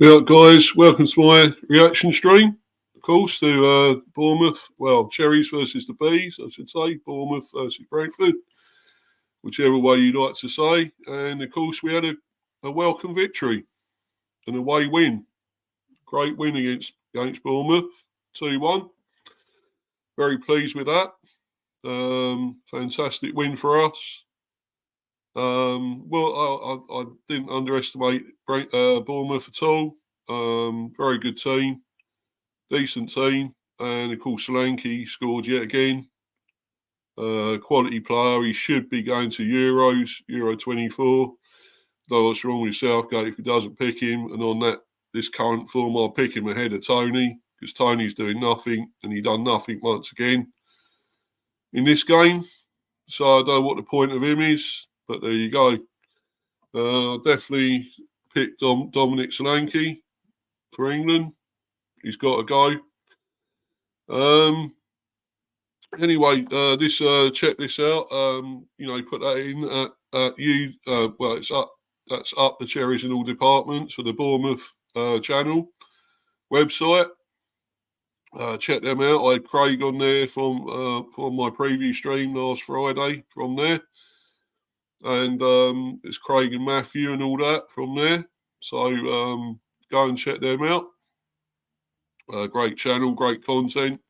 Yeah, guys, welcome to my reaction stream, of course, to Bournemouth. Well, Cherries versus the Bees, I should say. Bournemouth versus Brentford, whichever way you'd like to say. And, of course, we had a welcome victory, an away win. Great win against Bournemouth, 2-1. Very pleased with that. Fantastic win for us. I didn't underestimate Bournemouth at all. Very good team, decent team, and of course Solanke scored yet again. Quality player. He should be going to Euro 24. Though what's wrong with Southgate if he doesn't pick him? And on this current form, I'll pick him ahead of Toney because Toney's doing nothing, and he done nothing once again in this game. So I don't know what the point of him is. But there you go. Definitely picked Dominic Solanke for England. He's got to go. Anyway, check this out. Put that in at you. It's up. That's up the cherries in all departments for the Bournemouth channel website. Check them out. I had Craig on there from my preview stream last Friday from there. And it's Craig and Matthew and all that from there. So go and check them out. Great channel, great content.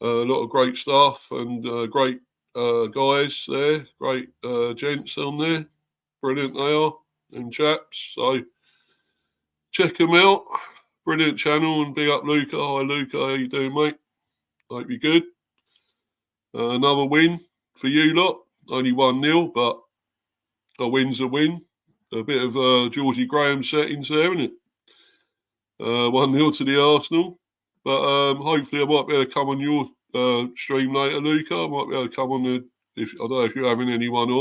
A lot of great stuff and great guys there. Great gents on there. Brilliant they are. And chaps. So check them out. Brilliant channel. And big up Luca. Hi Luca, how you doing, mate? Hope you're good. Another win for you lot. Only 1-0, but a win's a win. A bit of Georgie Graham settings there, isn't it? 1-0 to the Arsenal. But hopefully I might be able to come on your stream later, Luca. I might be able to come on I don't know if you're having anyone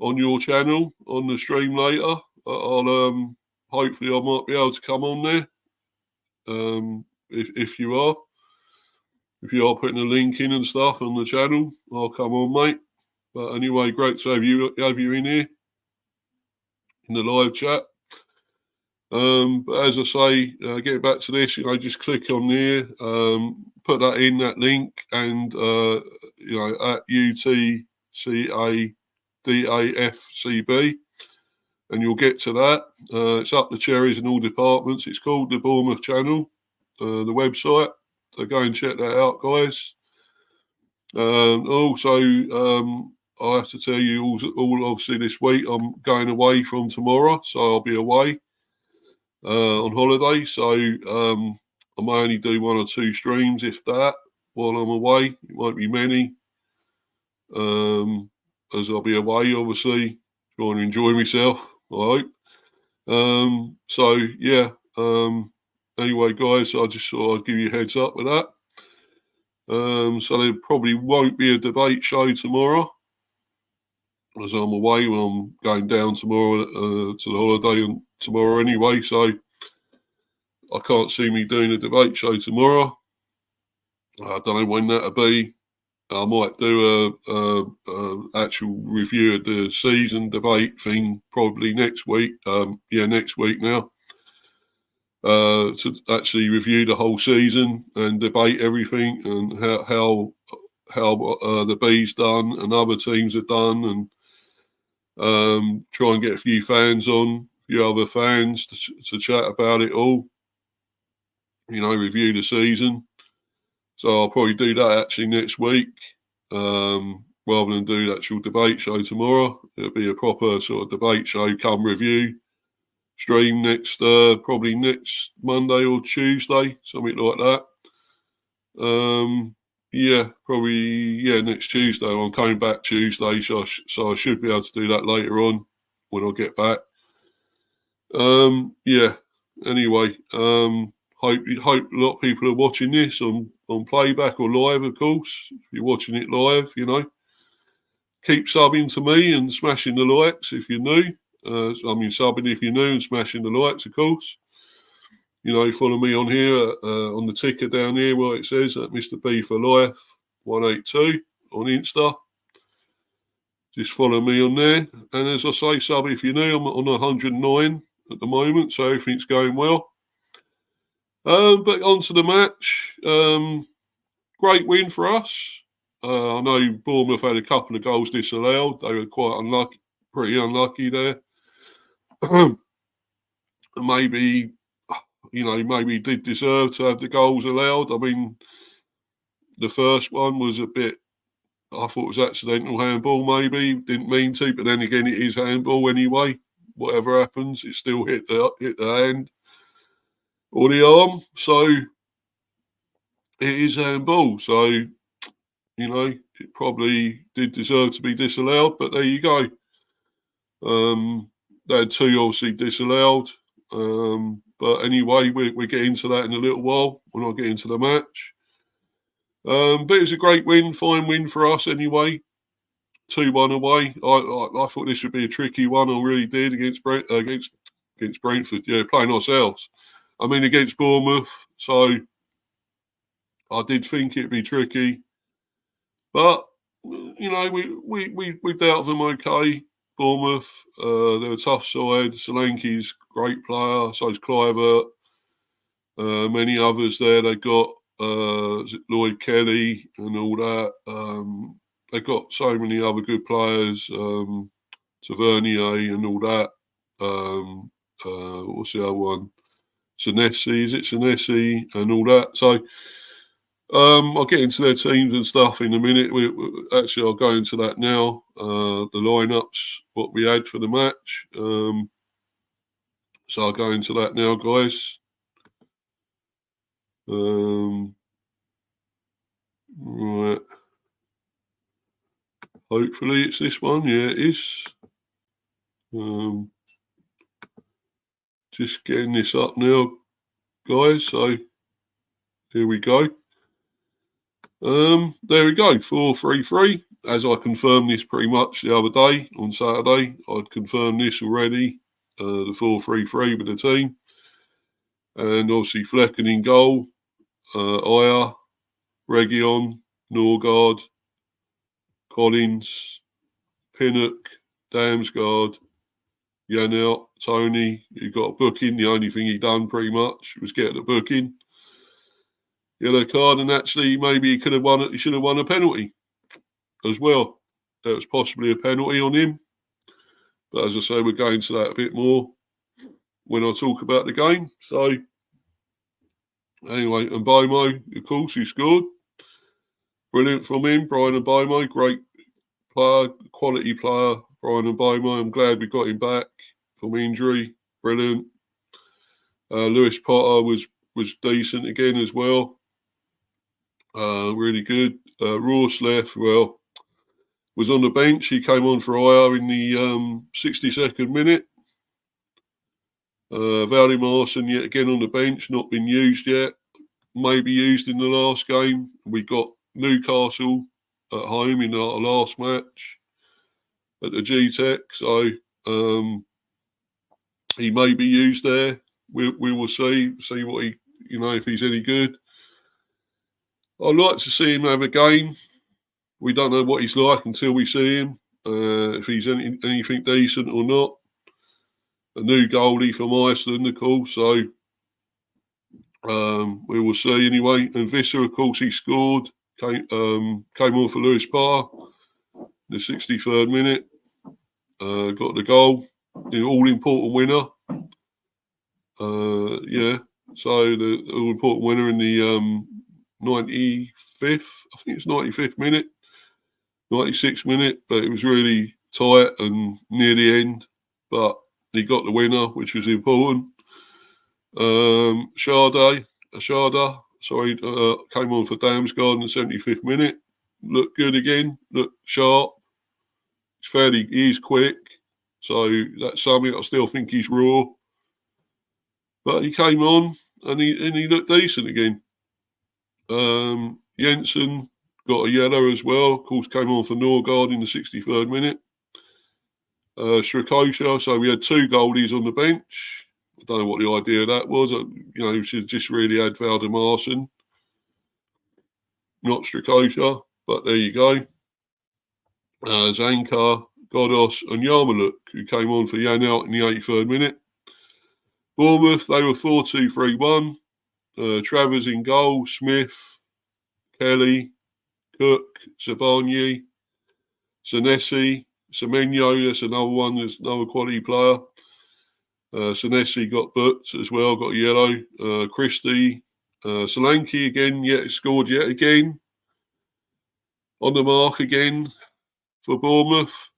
on your channel on the stream later. I'll hopefully I might be able to come on there. If you are. If you are putting a link in and stuff on the channel, I'll come on, mate. But anyway, great to have you in here in the live chat. But as I say, getting back to this, just click on there, put that in that link, and at UTCADAFCB, and you'll get to that. It's up the cherries in all departments. It's called the Bournemouth channel, the website. So go and check that out, guys. Also, I have to tell you all obviously this week I'm going away from tomorrow, so I'll be away on holiday. So I may only do 1 or 2 streams, if that, while I'm away. It won't be many, as I'll be away, obviously, trying to enjoy myself, I hope. Anyway, guys, I just thought I'd give you a heads up with that. So there probably won't be a debate show tomorrow, as I'm away when I'm going down tomorrow to the holiday and tomorrow anyway. So I can't see me doing a debate show tomorrow. I don't know when that'll be. I might do a actual review of the season debate thing probably next week. Next week now. To actually review the whole season and debate everything and how the Bees done and other teams have done, and try and get a few fans on, a few other fans to chat about it all. Review the season. So I'll probably do that actually next week, rather than do the actual debate show tomorrow. It'll be a proper sort of debate show, come review. Stream probably next Monday or Tuesday, something like that. Next Tuesday. I'm coming back Tuesday, so I should be able to do that later on when I get back. Anyway, hope a lot of people are watching this on playback or live, of course. If you're watching it live, keep subbing to me and smashing the likes if you're new. Subbing if you're new and smashing the likes, of course. Follow me on here on the ticker down here where it says that Mr. B for Life 182 on Insta. Just follow me on there. And as I say, sub if you're new. I'm on 109 at the moment, so everything's going well. But on to the match. Great win for us. I know Bournemouth had a couple of goals disallowed. They were quite unlucky, pretty unlucky there. Maybe, maybe did deserve to have the goals allowed. I mean, the first one was a bit, I thought it was accidental handball, maybe. Didn't mean to, but then again, it is handball anyway. Whatever happens, it still hit the hand or the arm. So it is handball. So, it probably did deserve to be disallowed, but there you go. They had two obviously disallowed. But anyway, we'll get into that in a little while when I get into the match. But it was a great win, fine win for us anyway. 2-1 away. I thought this would be a tricky one. I really did against Brentford. Yeah, playing ourselves. I mean, against Bournemouth. So I did think it'd be tricky. But, we dealt with them okay. Bournemouth, they're a tough side. Solanke's great player. So is Clivert. Many others there. They got Lloyd Kelly and all that. They've got so many other good players. Tavernier and all that. What's the other one? Senesi, is it Senesi and all that? So I'll get into their teams and stuff in a minute. Actually, I'll go into that now. The lineups, what we had for the match. So I'll go into that now, guys. Right. Hopefully it's this one. Yeah, it is. Just getting this up now, guys. So here we go. There we go, 4-3-3. As I confirmed this pretty much the other day on Saturday, I'd confirmed this already, the 4-3-3 with the team. And obviously Flecken in goal, Aya, Reguilon, Norgard, Collins, Pinnock, Damsgaard, Janelt, Toney, who got a booking. The only thing he done pretty much was get the booking. Yellow card, and actually maybe he could have won it. He should have won a penalty as well. There was possibly a penalty on him. But as I say, we're going to that a bit more when I talk about the game. So anyway, Mbeumo, of course, he scored. Brilliant from him, Brian Mbeumo, great player, quality player, Brian Mbeumo. I'm glad we got him back from injury. Brilliant. Lewis Potter was decent again as well. Really good. Rorsleff, was on the bench. He came on for Aya in the 62nd minute. Valdimarson yet again on the bench, not been used yet. Maybe used in the last game. We got Newcastle at home in our last match at the Gtech. So he may be used there. We will see what he, if he's any good. I'd like to see him have a game. We don't know what he's like until we see him, if he's anything decent or not. A new goalie from Iceland, of course, so we will see anyway. And Wissa, of course, he scored, came on for Lewis Potter, the 63rd minute, got the goal, the all-important winner. So the all-important winner in the 95th, I think it's 95th minute, 96th minute, but it was really tight and near the end, but he got the winner, which was important. Sharda, came on for Damsgaard in the 75th minute, looked good again, looked sharp, he's quick, so that's something. I still think he's raw, but he came on and he looked decent again. Jensen got a yellow as well. Of course, came on for Norgard in the 63rd minute. Strakosha, so we had two goalies on the bench. I don't know what the idea of that was. We should just really had Valdimarson, not Strakosha, but there you go. Zanka, Godos and Yarmuluk, who came on for Janelt in the 83rd minute. Bournemouth, they were 4-2-3-1. Travers in goal, Smith, Kelly, Cook, Zabarnyi, Senesi, Semenyo, that's another one, there's another quality player. Senesi got booked as well, got a yellow. Christie, Solanke again, scored yet again. On the mark again for Bournemouth.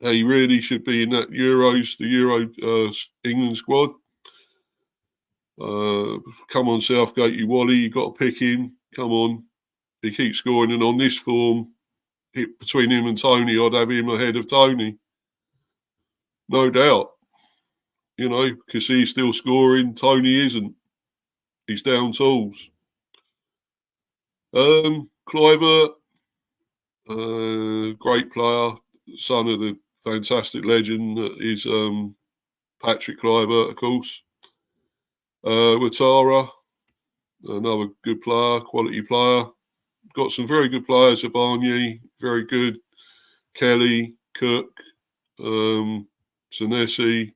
He really should be in that the Euro England squad. Come on, Southgate, you Wally, you got to pick him. Come on. He keeps scoring, and on this form, between him and Toney, I'd have him ahead of Toney. No doubt. You know, because he's still scoring. Toney isn't. He's down tools. Kluivert, great player, son of the fantastic legend that is Patrick Kluivert, of course. Ouattara, another good player, quality player. Got some very good players. Zabarnyi, very good. Kelly, Cook, Senesi,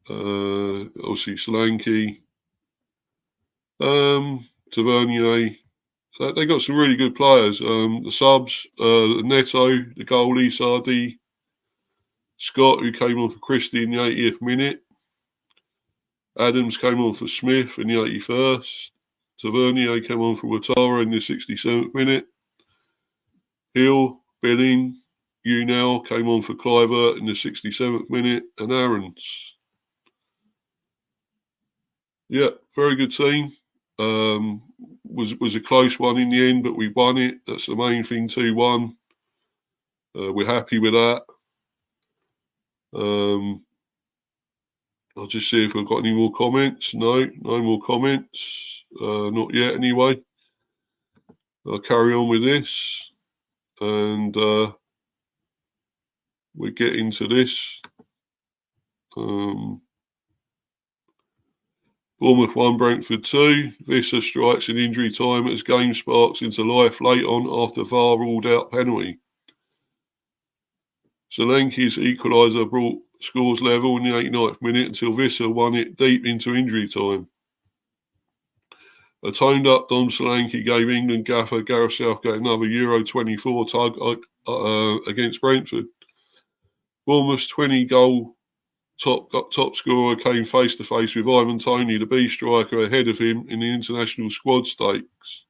obviously Solanke, Tavernier. They got some really good players. The subs, Neto, the goalie, Sardi, Scott, who came on for Christie in the 80th minute. Adams came on for Smith in the 81st. Tavernier came on for Ouattara in the 67th minute. Hill, Billing, Unel came on for Kluivert in the 67th minute. And Aarons. Yeah, very good team. Was a close one in the end, but we won it. That's the main thing, 2-1. We're happy with that. I'll just see if I've got any more comments. No more comments. Not yet, anyway. I'll carry on with this. And we'll get into this. Bournemouth 1, Brentford 2. Wissa strikes in injury time as game sparks into life late on after VAR ruled out penalty. Solanke's equaliser brought scores level in the 89th minute until Wissa won it deep into injury time. A toned-up Dom Solanke gave England gaffer Gareth Southgate another Euro 24 tug against Brentford. Bournemouth's 20-goal top scorer came face-to-face with Ivan Toney, the Bees striker, ahead of him in the international squad stakes.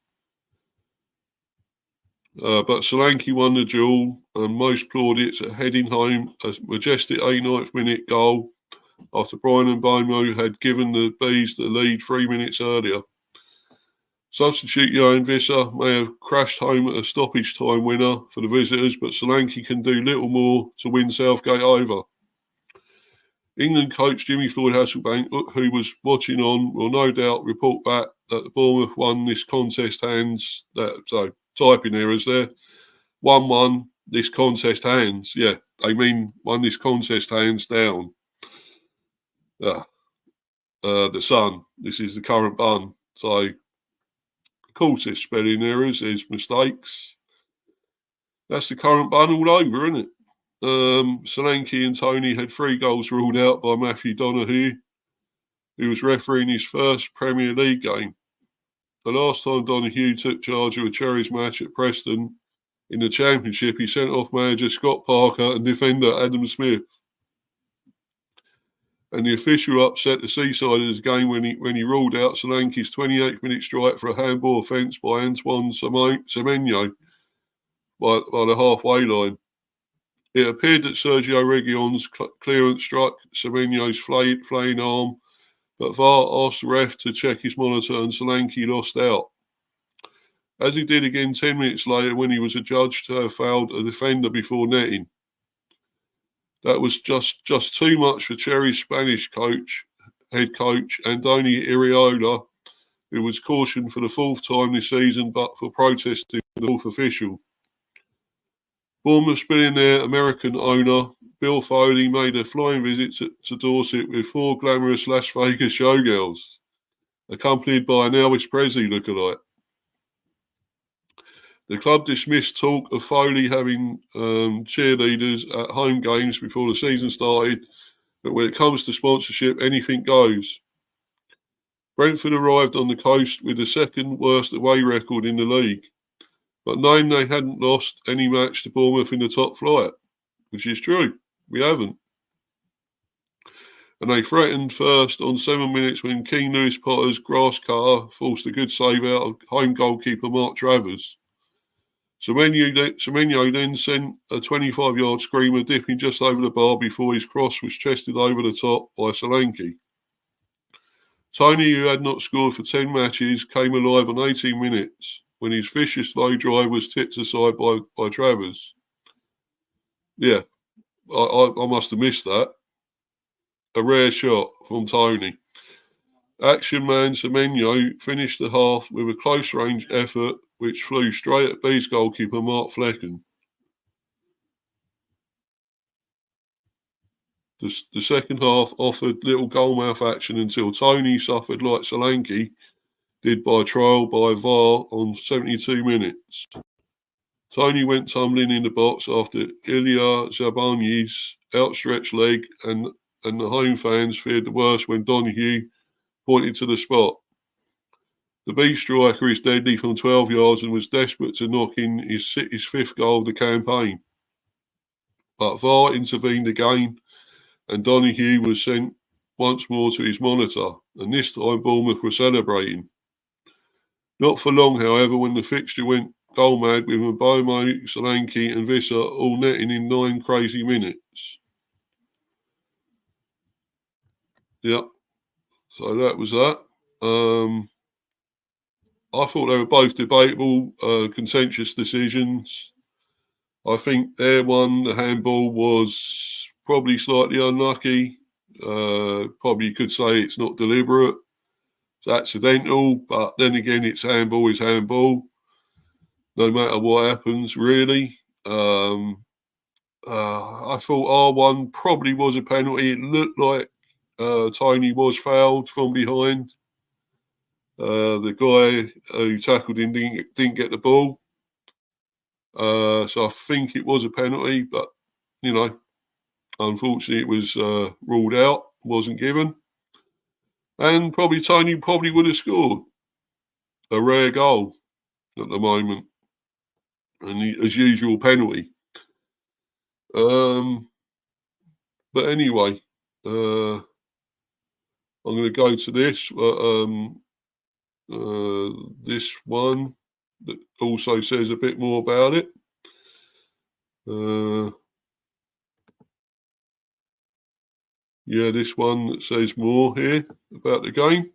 But Solanke won the duel, and most plaudits at heading home a majestic 89th minute goal after Brian Mbeumo had given the Bees the lead 3 minutes earlier. Substitute Johan Wissa may have crashed home at a stoppage time winner for the visitors, but Solanke can do little more to win Southgate over. England coach Jimmy Floyd Hasselbank, who was watching on, will no doubt report back that the Bournemouth won this contest hands. So typing errors there. 1-1 this contest hands. Yeah, they mean won this contest hands down. The Sun. This is the current bun. So, of course, there's spelling errors, there's mistakes. That's the current bun all over, isn't it? Solanke and Toney had 3 goals ruled out by Matthew Donoghue, who was refereeing his first Premier League game. The last time Donoghue took charge of a Cherries match at Preston in the Championship, he sent off manager Scott Parker and defender Adam Smith. And the official upset the Seasiders game when he ruled out Solanke's 28th-minute strike for a handball offence by Antoine Semenyo by the halfway line. It appeared that Sergio Reguilon's clearance struck Semenyo's flaying arm, but VAR asked the ref to check his monitor and Solanke lost out. As he did again 10 minutes later when he was adjudged to have fouled a defender before netting. That was just too much for Cherry's Spanish head coach, Andoni Iriola, who was cautioned for the 4th time this season but for protesting the 4th official. Bournemouth's billionaire American owner Bill Foley made a flying visit to Dorset with 4 glamorous Las Vegas showgirls, accompanied by an Elvis Presley lookalike. The club dismissed talk of Foley having cheerleaders at home games before the season started But when it comes to sponsorship, anything goes. Brentford arrived on the coast with the second worst away record in the league, but knowing they hadn't lost any match to Bournemouth in the top flight, which is true. We haven't. And they threatened first on 7 minutes when King Lewis Potter's grass cutter forced a good save out of home goalkeeper Mark Travers. Semenyo then sent a 25-yard screamer dipping just over the bar before his cross was chested over the top by Solanke. Toney, who had not scored for 10 matches, came alive on 18 minutes when his vicious low drive was tipped aside by Travers. Yeah, I must have missed that. A rare shot from Toney. Action man Semenyo finished the half with a close-range effort which flew straight at Bees goalkeeper Mark Flecken. The second half offered little goalmouth action until Toney suffered like Solanke did by trial by VAR on 72 minutes. Toney went tumbling in the box after Ilya Zabanyi's outstretched leg, and the home fans feared the worst when Donahue pointed to the spot. The Beast striker is deadly from 12 yards and was desperate to knock in his fifth goal of the campaign. But VAR intervened again, and Donahue was sent once more to his monitor, and this time Bournemouth were celebrating. Not for long, however, when the fixture went goal mad with Mbeumo, Solanke and Wissa all netting in 9 crazy minutes. Yep. So that was that. I thought they were both debatable, contentious decisions. I think their one, the handball, was probably slightly unlucky. Probably you could say it's not deliberate. It's accidental, but then again, it's handball is handball. No matter what happens, really. I thought R1 probably was a penalty. It looked like Toney was fouled from behind. The guy who tackled him didn't get the ball. So I think it was a penalty, but, unfortunately it was ruled out, wasn't given. And Toney would have scored a rare goal at the moment. And as usual, penalty. But anyway, I'm going to go to this. This one that also says a bit more about it. This one that says more here about the game.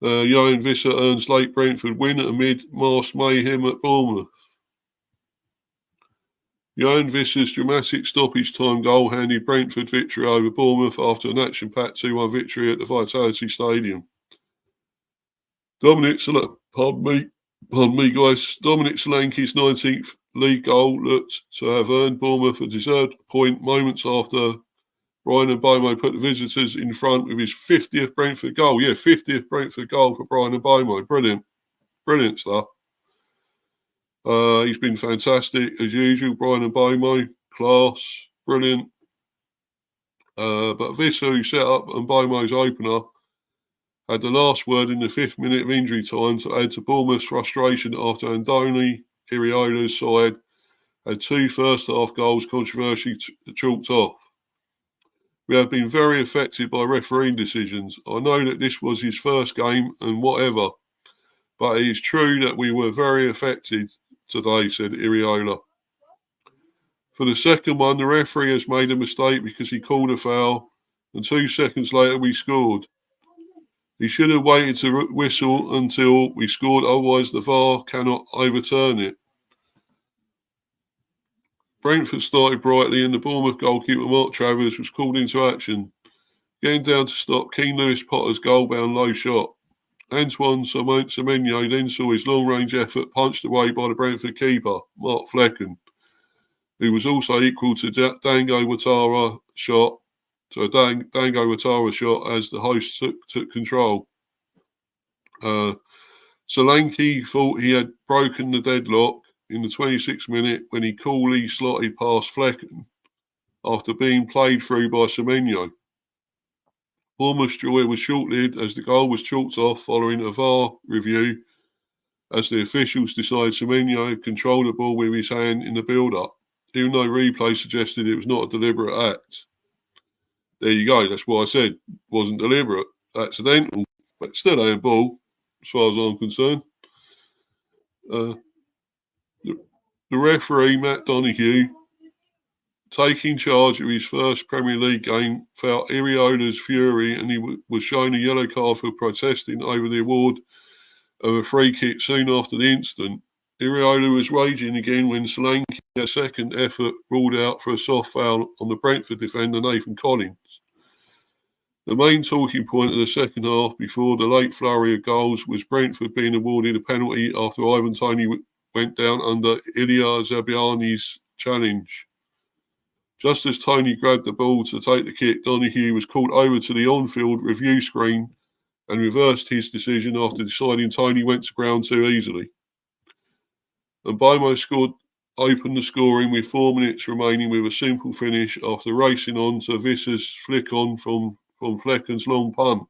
Mbeumo and Wissa earns late Brentford win amid mass mayhem at Bournemouth. Mbeumo and Wissa's dramatic stoppage time goal handed Brentford victory over Bournemouth after an action-packed 2-1 victory at the Vitality Stadium. Dominic Solanke's 19th league goal looked to have earned Bournemouth a deserved point moments after Brian Mbeumo put the visitors in front with his 50th Brentford goal. Yeah, 50th Brentford goal for Brian Mbeumo. Brilliant. Brilliant stuff. He's been fantastic as usual. Brian Mbeumo, class, brilliant. But Wissa, who set up Mbeumo's opener, had the last word in the 5th minute of injury time to add to Bournemouth's frustration after Andoni Iraola's side had 2 first-half goals controversially chalked off. We have been very affected by refereeing decisions. I know that this was his first game and whatever, but it is true that we were very affected today, said Iraola. For the second one, the referee has made a mistake because he called a foul, and 2 seconds later we scored. He should have waited to whistle until we scored, otherwise the VAR cannot overturn it. Brentford started brightly and the Bournemouth goalkeeper Mark Travers was called into action, getting down to stop King Lewis Potter's goal-bound low shot. Antoine Semenyo then saw his long-range effort punched away by the Brentford keeper, Mark Flecken, who was also equal to Dango Ouattara shot. So Dango Ouattara shot as the host took control. Solanke thought he had broken the deadlock in the 26th minute when he coolly slotted past Flecken, after being played through by Semenyo. Bournemouth's joy was short-lived as the goal was chalked off following a VAR review as the officials decided Semenyo controlled the ball with his hand in the build-up, even though replay suggested it was not a deliberate act. There you go, that's what I said. It wasn't deliberate, accidental, but still a ball, as far as I'm concerned. The referee, Matt Donoghue, taking charge of his first Premier League game, felt Iriola's fury and he was shown a yellow card for protesting over the award of a free kick soon after the incident. Iriola was raging again when Solanke, a second effort, ruled out for a soft foul on the Brentford defender Nathan Collins. The main talking point of the second half before the late flurry of goals was Brentford being awarded a penalty after Ivan Toney went down under Ilya Zabiani's challenge. Just as Toney grabbed the ball to take the kick, Donoghue was called over to the on-field review screen and reversed his decision after deciding Toney went to ground too easily. And Mbeumo opened the scoring with 4 minutes remaining with a simple finish after racing on to Wissa's flick on from Flecken's long punt.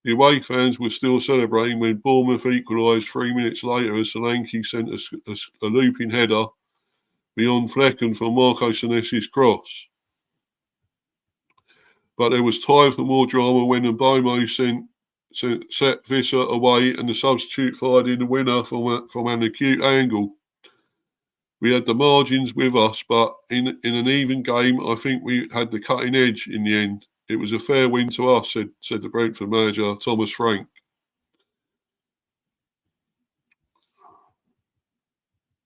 The away fans were still celebrating when Bournemouth equalised 3 minutes later as Solanke sent a looping header beyond Flecken from Marco Senesi's cross. But there was time for more drama when Mbeumo set Wissa away and the substitute fired in the winner from an acute angle. We had the margins with us, but in an even game, I think we had the cutting edge in the end. It was a fair win to us, said the Brentford manager, Thomas Frank.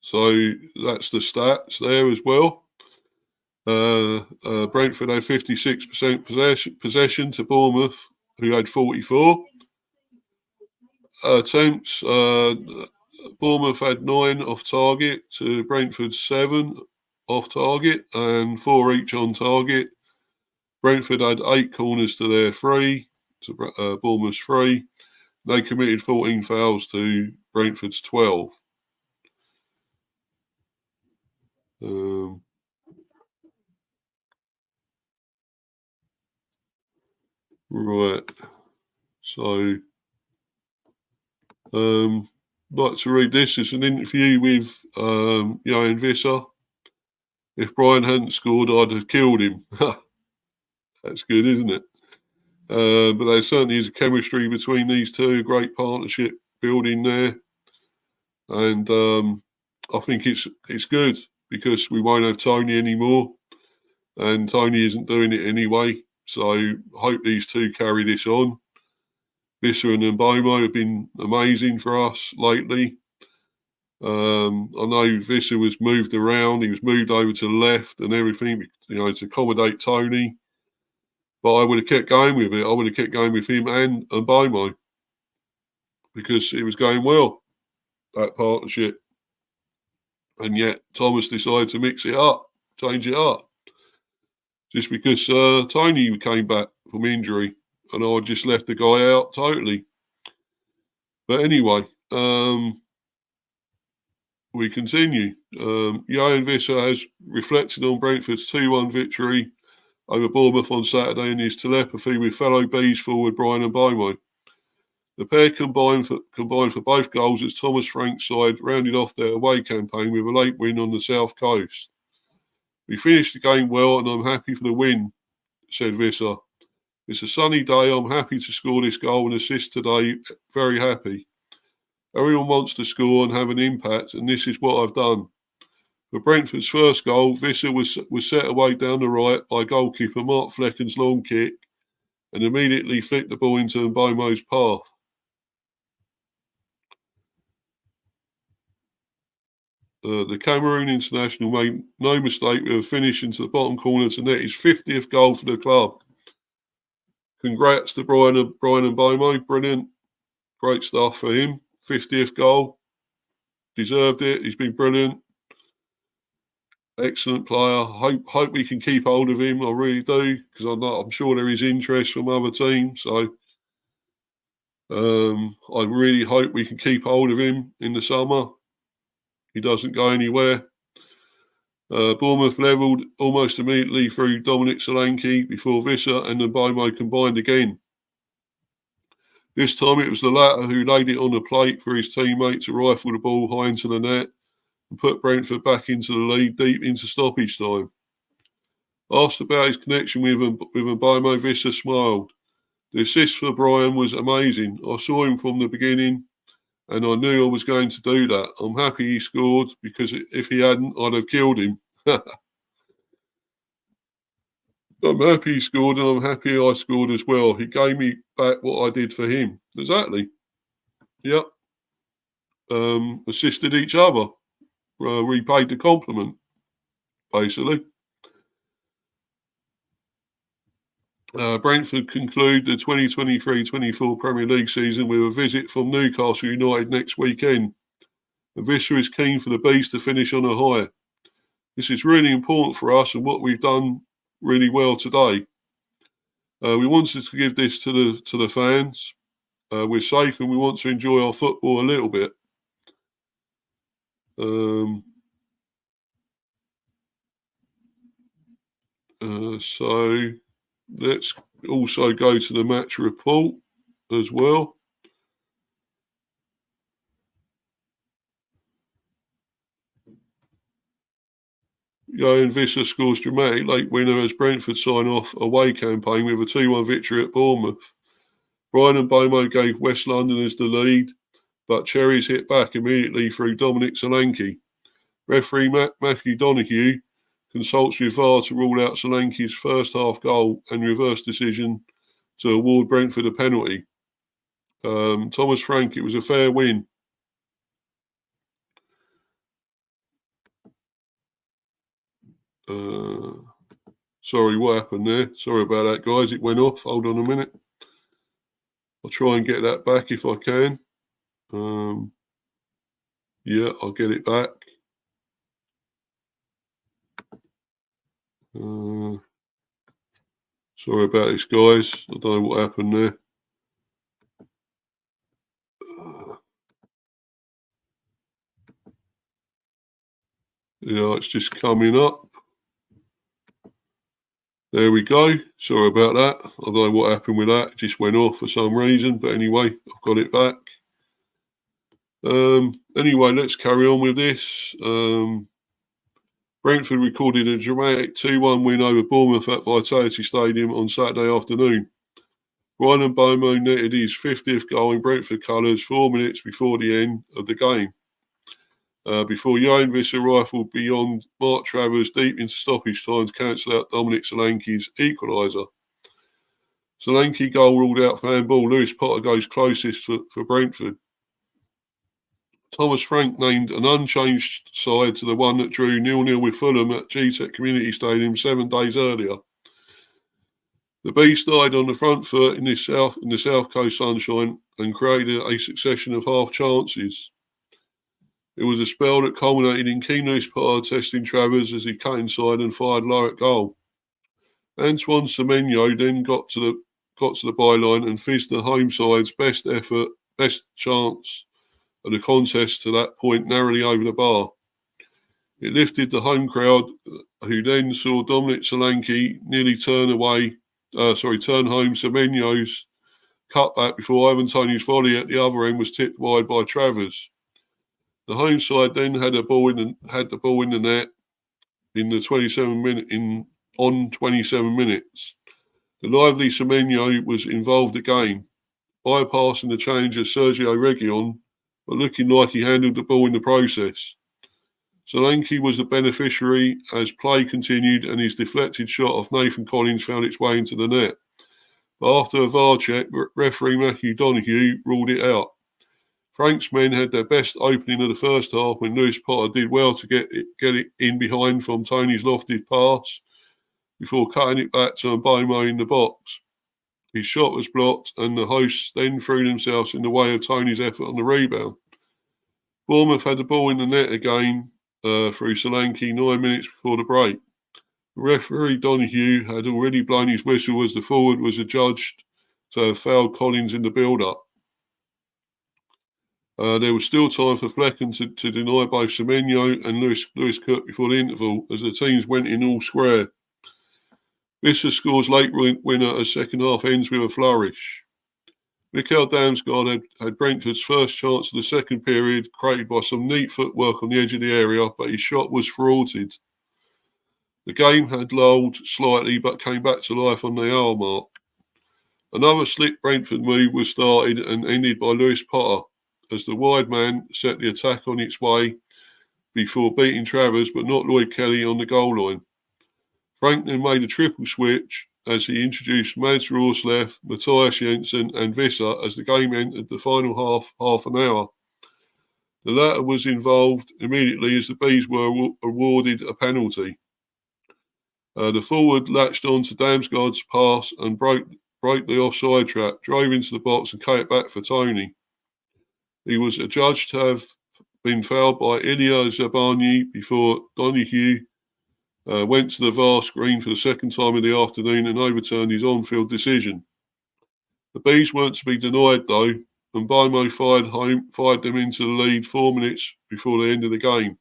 So that's the stats there as well. Brentford had 56% possession to Bournemouth, who had 44. Attempts, Bournemouth had 9 off target to Brentford 7 off target and 4 each on target. Brentford had 8 corners to their 3, to Bournemouth's 3. They committed 14 fouls to Brentford's 12. Right. So, like to read this. It's an interview with Mbeumo and Wissa. If Brian hadn't scored, I'd have killed him. That's good, isn't it? But there certainly is a chemistry between these two, a great partnership building there. And I think it's good because we won't have Toney anymore. And Toney isn't doing it anyway. So I hope these two carry this on. Wissa and Mbeumo have been amazing for us lately. I know Wissa was moved around. He was moved over to the left and everything, to accommodate Toney. But I would have kept going with it. I would have kept going with him and Mbeumo because it was going well, that partnership. And yet Thomas decided to mix it up, change it up. Just because Toney came back from injury and I just left the guy out totally. But anyway, we continue. Mbeumo and Wissa has reflected on Brentford's 2-1 victory over Bournemouth on Saturday in his telepathy with fellow Bees forward Brian Mbeumo. The pair combined for both goals as Thomas Frank's side rounded off their away campaign with a late win on the South Coast. We finished the game well and I'm happy for the win, said Wissa. It's a sunny day. I'm happy to score this goal and assist today. Very happy. Everyone wants to score and have an impact, and this is what I've done. For Brentford's first goal, Wissa was set away down the right by goalkeeper Mark Flecken's long kick and immediately flicked the ball into Mbeumo's path. The Cameroon international made no mistake with a finish into the bottom corner to net his 50th goal for the club. Congrats to Brian Mbeumo. Brilliant. Great stuff for him. 50th goal. Deserved it. He's been brilliant. Excellent player. Hope we can keep hold of him. I really do, because I'm sure there is interest from other teams. So I really hope we can keep hold of him in the summer. He doesn't go anywhere. Bournemouth levelled almost immediately through Dominic Solanke before Wissa and Mbeumo combined again. This time it was the latter who laid it on the plate for his teammate to rifle the ball high into the net and put Brentford back into the lead deep into stoppage time. Asked about his connection with Mbeumo, Wissa smiled. The assist for Brian was amazing. I saw him from the beginning and I knew I was going to do that. I'm happy he scored because if he hadn't, I'd have killed him. I'm happy he scored and I'm happy I scored as well. He gave me back what I did for him. Exactly. Yep. Assisted each other. Repaid the compliment, basically. Brentford conclude the 2023-24 Premier League season with a visit from Newcastle United next weekend. Wissa is keen for the Bees to finish on a high. This is really important for us and what we've done really well today. We wanted to give this to the fans. We're safe and we want to enjoy our football a little bit. So let's also go to the match report as well. Johan Wissa scores dramatic late winner as Brentford sign off away campaign with a 2-1 victory at Bournemouth. Brian and Mbeumo gave West Londoners the lead, but Cherries hit back immediately through Dominic Solanke. Referee Matthew Donoghue consults with VAR to rule out Solanke's first half goal and reverse decision to award Brentford a penalty. Thomas Frank, it was a fair win. Sorry, what happened there? Sorry about that, guys. It went off. Hold on a minute. I'll try and get that back if I can. Yeah, I'll get it back. Sorry about this, guys. I don't know what happened there. Yeah, it's just coming up. There we go. Sorry about that. I don't know what happened with that. It just went off for some reason. But anyway, I've got it back. Anyway, let's carry on with this. Brentford recorded a dramatic 2-1 win over Bournemouth at Vitality Stadium on Saturday afternoon. Brian Mbeumo netted his 50th goal in Brentford colours 4 minutes before the end of the game. Before Johan Wissa rifled beyond Mark Travers deep into stoppage time to cancel out Dominic Solanke's equaliser. Solanke goal ruled out for handball. Lewis Potter goes closest for Brentford. Thomas Frank named an unchanged side to the one that drew 0-0 with Fulham at Gtech Community Stadium 7 days earlier. The Bees died on the front foot in the South Coast sunshine and created a succession of half chances. It was a spell that culminated in keen Lewis Potter testing Travers as he cut inside and fired low at goal. Antoine Semenyo then got to the byline and fizzed the home side's best chance of the contest to that point narrowly over the bar. It lifted the home crowd, who then saw Dominic Solanke nearly turn home Semenyo's cutback before Ivan Toney's volley at the other end was tipped wide by Travers. The home side then had the ball in the net in 27 minutes. The lively Semenyo was involved again, bypassing the challenger Sergio Reguilon, but looking like he handled the ball in the process. Solanke was the beneficiary as play continued and his deflected shot off Nathan Collins found its way into the net. But after a VAR check, referee Matthew Donoghue ruled it out. Frank's men had their best opening of the first half when Lewis Potter did well to get it in behind from Tony's lofted pass before cutting it back to Mbeumo in the box. His shot was blocked and the hosts then threw themselves in the way of Tony's effort on the rebound. Bournemouth had the ball in the net again through Solanke 9 minutes before the break. Referee Donoghue had already blown his whistle as the forward was adjudged to have fouled Collins in the build-up. There was still time for Flecken to deny both Semenyo and Lewis Cook before the interval as the teams went in all square. Wissa scores late winner as second half ends with a flourish. Mikel Damsgaard had Brentford's first chance of the second period, created by some neat footwork on the edge of the area, but his shot was thwarted. The game had lulled slightly, but came back to life on the hour mark. Another slick Brentford move was started and ended by Lewis Potter, as the wide man set the attack on its way before beating Travers, but not Lloyd Kelly on the goal line. Franklin made a triple switch as he introduced Mads Rorsleff, Matthias Jensen and Wissa as the game entered the final half an hour. The latter was involved immediately as the Bees were awarded a penalty. The forward latched on to Damsgaard's pass and broke the offside trap, drove into the box and cut it back for Toney. He was adjudged to have been fouled by Ilya Zabani before Donahue went to the VAR screen for the second time in the afternoon and overturned his on-field decision. The Bees weren't to be denied, though, and Mbeumo fired them into the lead 4 minutes before the end of the game.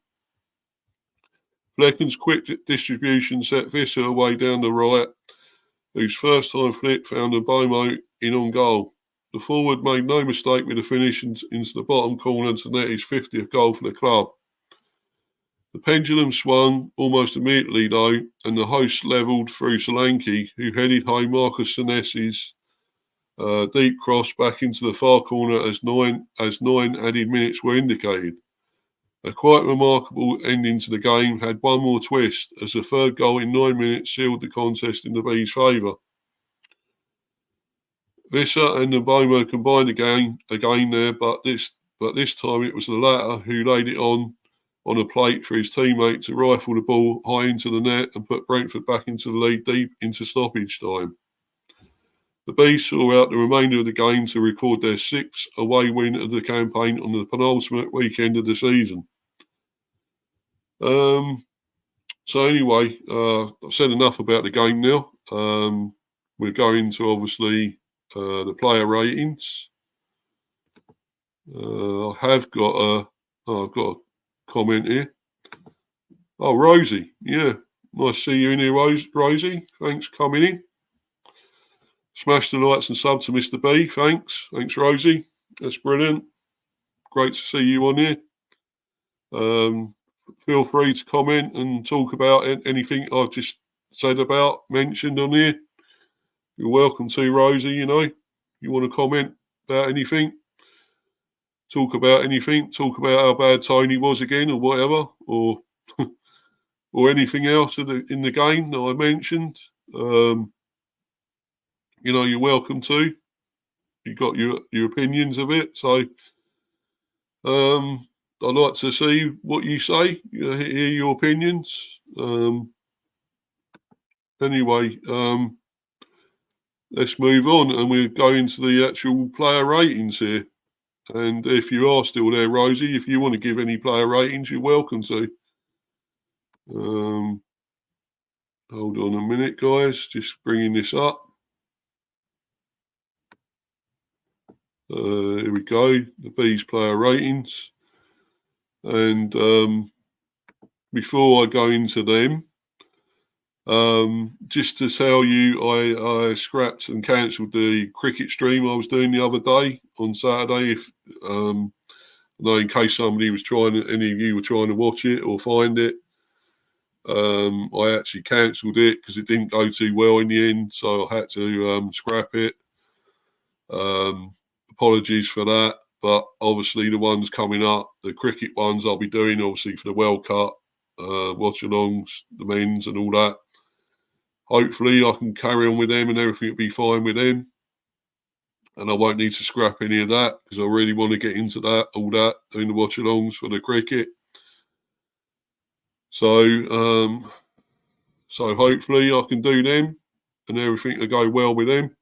Flecken's quick distribution set Wissa away down the right, whose first-time flick found Mbeumo in on goal. The forward made no mistake with the finish into the bottom corner to net his 50th goal for the club. The pendulum swung almost immediately, though, and the hosts levelled through Solanke, who headed home Marcus Senesi's deep cross back into the far corner as nine added minutes were indicated. A quite remarkable ending to the game had one more twist, as the third goal in 9 minutes sealed the contest in the Bees' favour. Wissa and Mbeumo combined again there, but this time it was the latter who laid it on a plate for his teammate to rifle the ball high into the net and put Brentford back into the lead deep into stoppage time. The Bees saw out the remainder of the game to record their 6th away win of the campaign on the penultimate weekend of the season. So anyway, I've said enough about the game now. We're going to obviously the player ratings. I've got a comment here. Oh, Rosie, yeah, nice to see you in here, Rosie. Thanks for coming in. Smash the likes and sub to Mr. B. Thanks, Rosie. That's brilliant. Great to see you on here. Feel free to comment and talk about anything I've just mentioned on here. You're welcome to, Rosie. You know, you want to comment about anything, talk about anything, talk about how bad Toney was again, or whatever, or or anything else in the game that I mentioned. You know, you're welcome to. You got your opinions of it, so I'd like to see what you say. Hear your opinions. Anyway, let's move on, and we'll go into the actual player ratings here. And if you are still there, Rosie, if you want to give any player ratings, you're welcome to. Hold on a minute, guys. Just bringing this up. Here we go. The Bees player ratings. And before I go into them, just to tell you, I scrapped and cancelled the cricket stream I was doing the other day on Saturday. If in case any of you were trying to watch it or find it, I actually cancelled it because it didn't go too well in the end, so I had to scrap it. Apologies for that, but obviously the ones coming up, the cricket ones, I'll be doing obviously for the World Cup, watch-alongs, the men's and all that. Hopefully I can carry on with them and everything will be fine with them. And I won't need to scrap any of that because I really want to get into all that, doing the watch-alongs for the cricket. So hopefully I can do them and everything will go well with them.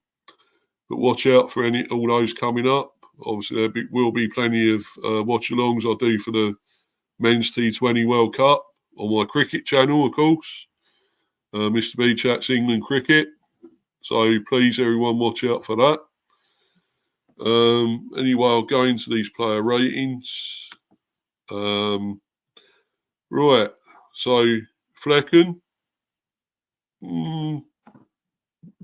But watch out for all those coming up. Obviously, there will be plenty of watch-alongs I do for the Men's T20 World Cup on my cricket channel, of course. Mr. B Chats England Cricket. So please, everyone, watch out for that. Anyway, I'll go into these player ratings. Right, so Flecken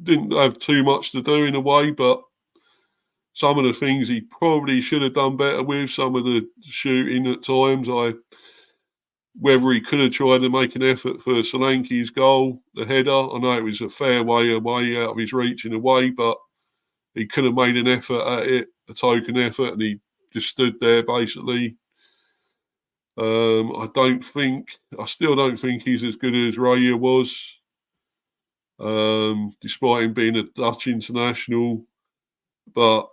didn't have too much to do in a way, but some of the things he probably should have done better with, some of the shooting at times, whether he could have tried to make an effort for Solanke's goal, the header. I know it was a fair way away out of his reach in a way, but he could have made an effort at it, a token effort, and he just stood there basically. I still don't think he's as good as Raya was, despite him being a Dutch international. But,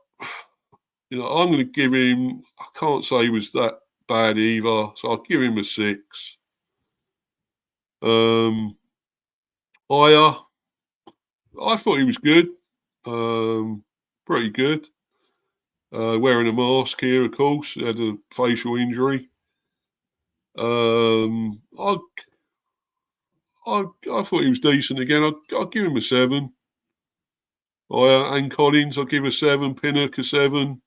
I'm going to give him, I can't say he was that bad either, so I'll give him a 6. Aya, I thought he was good, pretty good. Wearing a mask here, of course, he had a facial injury. I thought he was decent again. I'll give him a 7. And Collins, I'll give a 7. Pinnock a 7.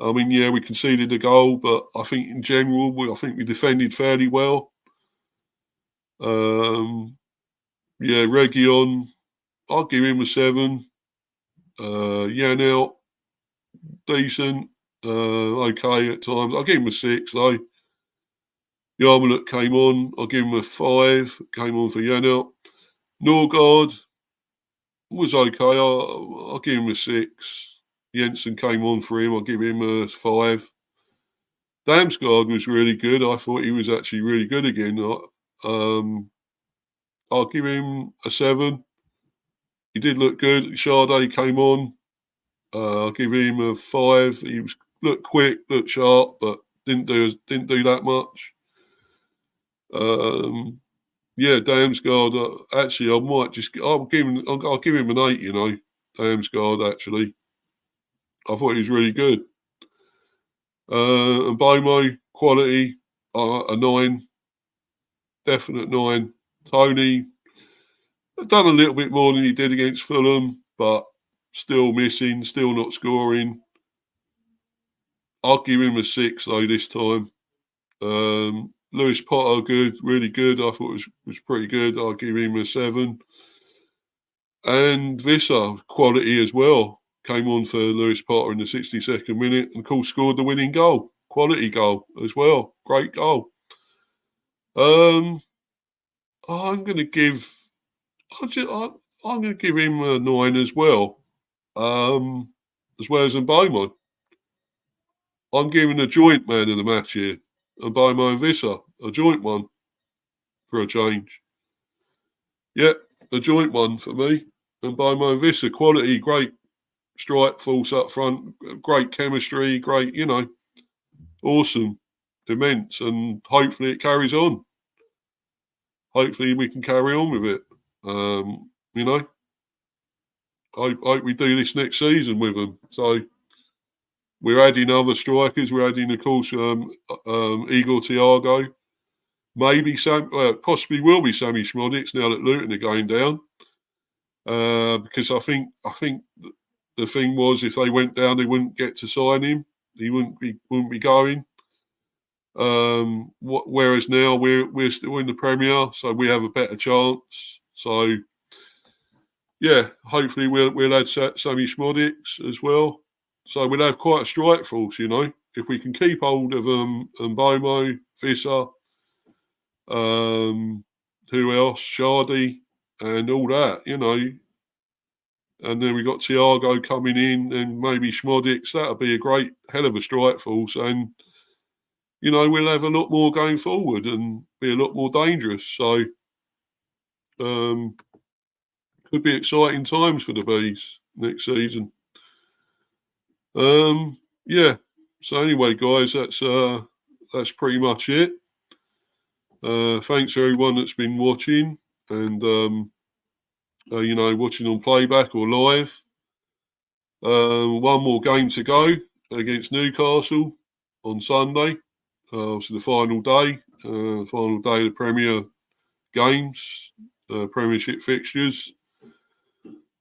I mean, yeah, we conceded a goal, but I think in general, I think we defended fairly well. Region, I'll give him a 7. Yanel, decent, okay at times. I'll give him a 6 though. Yarmulke came on, I'll give him a 5. Came on for Yanel. Norgard was okay. I'll give him a 6. Jensen came on for him. I'll give him a 5. Damsgaard was really good. I thought he was actually really good again. I'll give him a 7. He did look good. Sade came on. I'll give him a 5. He looked quick, looked sharp, but didn't do that much. Damsgaard. Actually, I'll give him an 8. Damsgaard. Actually, I thought he was really good. And Mbeumo, quality, a 9, definite 9. Toney done a little bit more than he did against Fulham, but still missing, still not scoring. I'll give him a 6 though this time. Lewis Potter, good, really good. I thought it was pretty good. I'll give him a 7. And Wissa, quality as well. Came on for Lewis Potter in the 62nd minute and, of course, scored the winning goal. Quality goal as well. Great goal. I'm going to give him a 9 as well. As well as Mbeumo. I'm giving a joint man of the match here. Mbeumo and Wissa, a joint one for a change. Yep, a joint one for me. Mbeumo and Wissa, quality, great strike, force up front, great chemistry, great, awesome, immense, and hopefully it carries on. Hopefully we can carry on with it. I hope we do this next season with them. So we're adding other strikers. We're adding, of course, Igor Thiago. Maybe possibly will be Sammy Schmodix now that Luton are going down. Because I think the thing was, if they went down, they wouldn't get to sign him. He wouldn't be going. Whereas now we're still in the Premier, so we have a better chance. So yeah, hopefully we'll add Sammy Schmodix as well. So we'll have quite a strike force, if we can keep hold of Mbeumo, Wissa, who else, Sade, and all that, And then we got Thiago coming in, and maybe Schmodix. That'll be a great hell of a strike force, and we'll have a lot more going forward and be a lot more dangerous. So, could be exciting times for the Bees next season. Yeah. So anyway, guys, that's pretty much it. Thanks everyone that's been watching and watching on playback or live. One more game to go against Newcastle on Sunday. Obviously the final day of the Premier games, Premiership fixtures.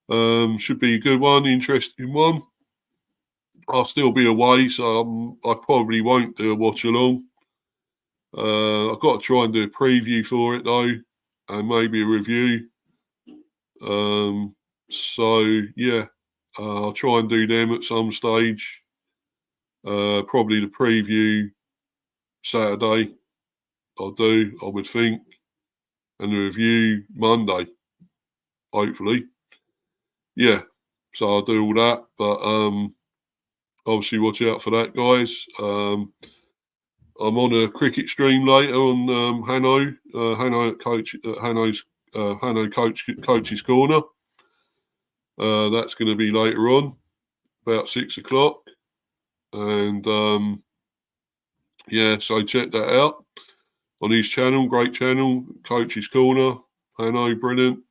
Should be a good one, interesting one. I'll still be away, so I probably won't do a watch along. I've got to try and do a preview for it though, and maybe a review. So yeah, I'll try and do them at some stage. Probably the preview Saturday. I would think, and the review Monday, hopefully. Yeah, so I'll do all that, but obviously watch out for that, guys. I'm on a cricket stream later on Hanno Coach's Corner. That's going to be later on, about 6 o'clock, and yeah, so check that out on his channel. Great channel, Coach's Corner. Hanno, brilliant.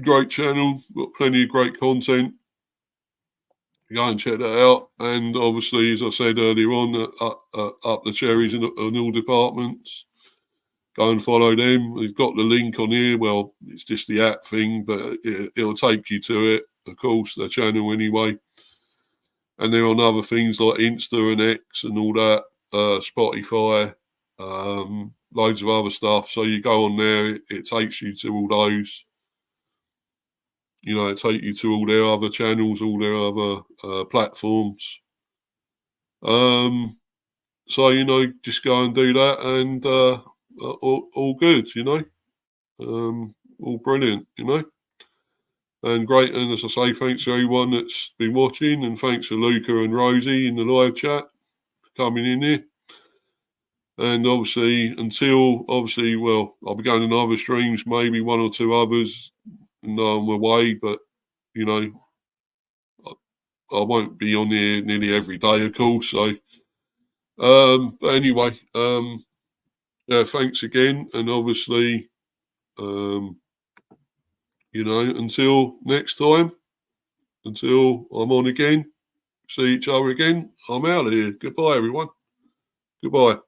Great channel, got plenty of great content. Go and check that out. And obviously, as I said earlier on, up the cherries in all departments. Go and follow them. We've got the link on here. Well, it's just the app thing, but it'll take you to it. Of course, their channel anyway. And they're on other things like Insta and X and all that, Spotify, loads of other stuff. So you go on there, it takes you to all those. You know, it takes you to all their other channels, all their other platforms. So, you know, just go and do that and all good, you know. All brilliant, you know. And great, and as I say, thanks to everyone that's been watching, and thanks to Luca and Rosie in the live chat for coming in here. And obviously, well, I'll be going on other streams, maybe one or two others, and I'm away, but, you know, I won't be on here nearly every day, of course. So, but anyway, yeah, thanks again, and obviously, you know, until next time, until I'm on again, see each other again, I'm out of here. Goodbye, everyone. Goodbye.